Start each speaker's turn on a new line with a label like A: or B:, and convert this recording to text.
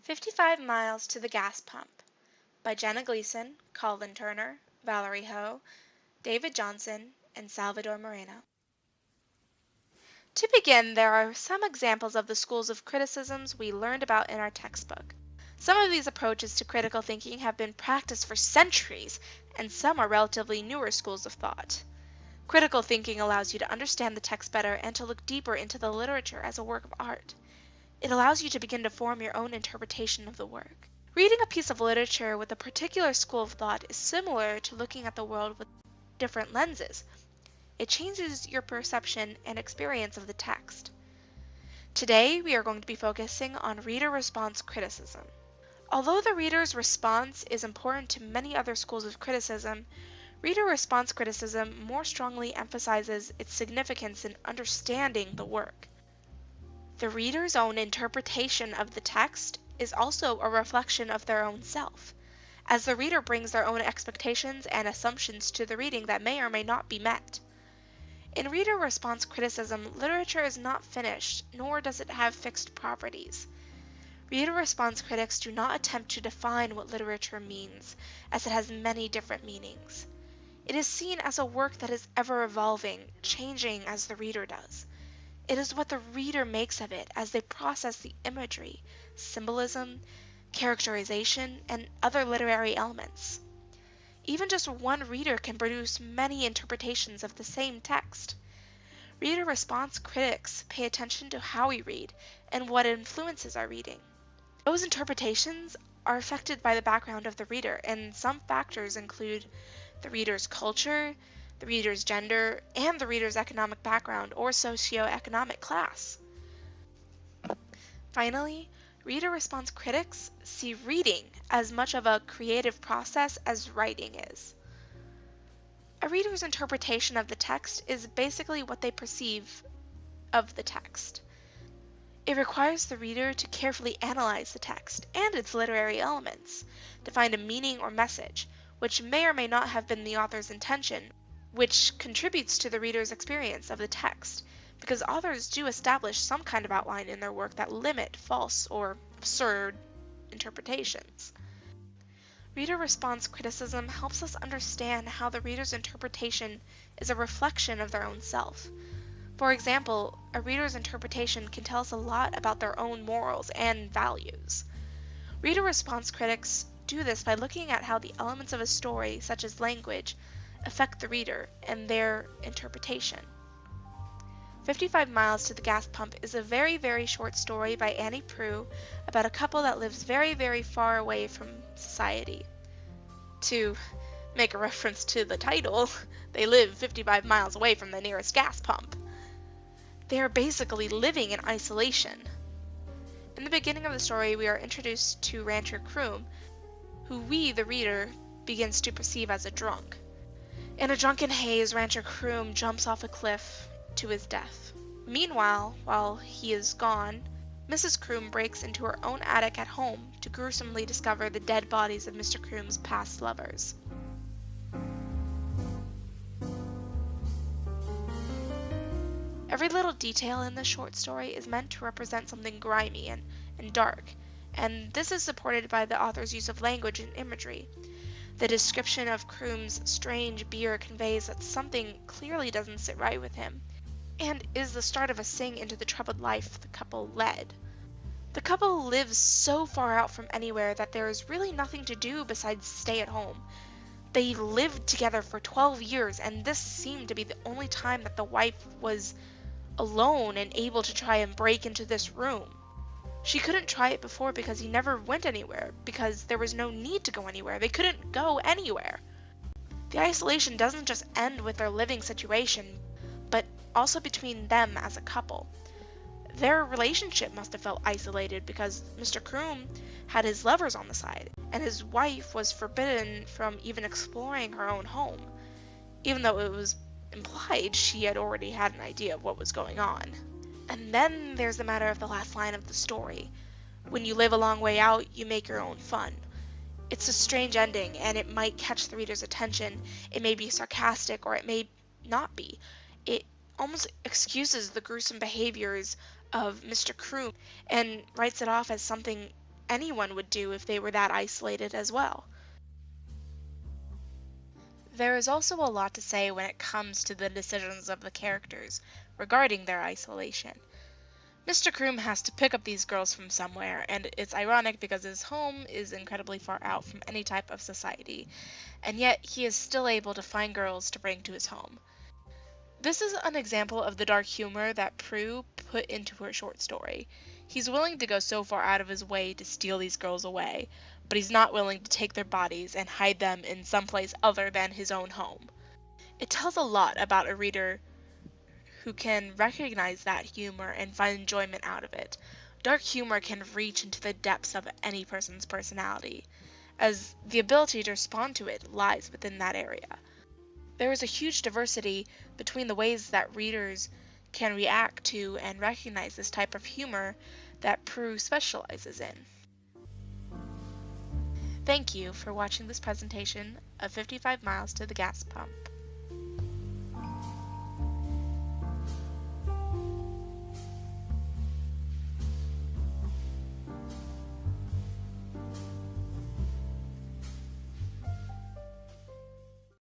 A: 55 Miles to the Gas Pump by Jenna Gleason, Colin Turner, Valerie Ho, David Johnson, and Salvador Moreno. To begin, there are some examples of the schools of criticisms we learned about in our textbook. Some of these approaches to critical thinking have been practiced for centuries, and some are relatively newer schools of thought. Critical thinking allows you to understand the text better and to look deeper into the literature as a work of art. It allows you to begin to form your own interpretation of the work. Reading a piece of literature with a particular school of thought is similar to looking at the world with different lenses. It changes your perception and experience of the text. Today, we are going to be focusing on reader response criticism. Although the reader's response is important to many other schools of criticism, reader response criticism more strongly emphasizes its significance in understanding the work. The reader's own interpretation of the text is also a reflection of their own self, as the reader brings their own expectations and assumptions to the reading that may or may not be met. In reader response criticism, literature is not finished, nor does it have fixed properties. Reader response critics do not attempt to define what literature means, as it has many different meanings. It is seen as a work that is ever evolving, changing as the reader does. It is what the reader makes of it as they process the imagery, symbolism, characterization, and other literary elements. Even just one reader can produce many interpretations of the same text. Reader response critics pay attention to how we read and what influences our reading. Those interpretations are affected by the background of the reader, and some factors include the reader's culture, the reader's gender, and the reader's economic background or socioeconomic class. Finally, reader response critics see reading as much of a creative process as writing is. A reader's interpretation of the text is basically what they perceive of the text. It requires the reader to carefully analyze the text and its literary elements to find a meaning or message, which may or may not have been the author's intention, which contributes to the reader's experience of the text, because authors do establish some kind of outline in their work that limit false or absurd interpretations. Reader response criticism helps us understand how the reader's interpretation is a reflection of their own self. For example, a reader's interpretation can tell us a lot about their own morals and values. Reader response critics do this by looking at how the elements of a story, such as language, affect the reader and their interpretation. 55 Miles to the Gas Pump is a very, very short story by Annie Proulx about a couple that lives very, very far away from society. To make a reference to the title, they live 55 miles away from the nearest gas pump. They are basically living in isolation. In the beginning of the story, we are introduced to Rancher Croom, who we, the reader, begins to perceive as a drunk. In a drunken haze, Rancher Croom jumps off a cliff to his death. Meanwhile, while he is gone, Mrs. Croom breaks into her own attic at home to gruesomely discover the dead bodies of Mr. Croom's past lovers. Every little detail in this short story is meant to represent something grimy and dark, and this is supported by the author's use of language and imagery. The description of Croom's strange beer conveys that something clearly doesn't sit right with him, and is the start of a sing into the troubled life the couple led. The couple lives so far out from anywhere that there is really nothing to do besides stay at home. They lived together for 12 years, and this seemed to be the only time that the wife was alone and able to try and break into this room. She couldn't try it before because he never went anywhere, because there was no need to go anywhere. They couldn't go anywhere. The isolation doesn't just end with their living situation, but also between them as a couple. Their relationship must have felt isolated because Mr. Croom had his lovers on the side, and his wife was forbidden from even exploring her own home, even though it was implied she had already had an idea of what was going on. And then there's the matter of the last line of the story. When you live a long way out, you make your own fun. It's a strange ending, and it might catch the reader's attention. It may be sarcastic, or it may not be. It almost excuses the gruesome behaviors of Mr. Croom and writes it off as something anyone would do if they were that isolated as well. There is also a lot to say when it comes to the decisions of the characters regarding their isolation. Mr. Kroom has to pick up these girls from somewhere, and it's ironic because his home is incredibly far out from any type of society, and yet he is still able to find girls to bring to his home. This is an example of the dark humor that Prue put into her short story. He's willing to go so far out of his way to steal these girls away, but he's not willing to take their bodies and hide them in some place other than his own home. It tells a lot about a reader who can recognize that humor and find enjoyment out of it. Dark humor can reach into the depths of any person's personality, as the ability to respond to it lies within that area. There is a huge diversity between the ways that readers can react to and recognize this type of humor that Prue specializes in. Thank you for watching this presentation of 55 Miles to the Gas Pump.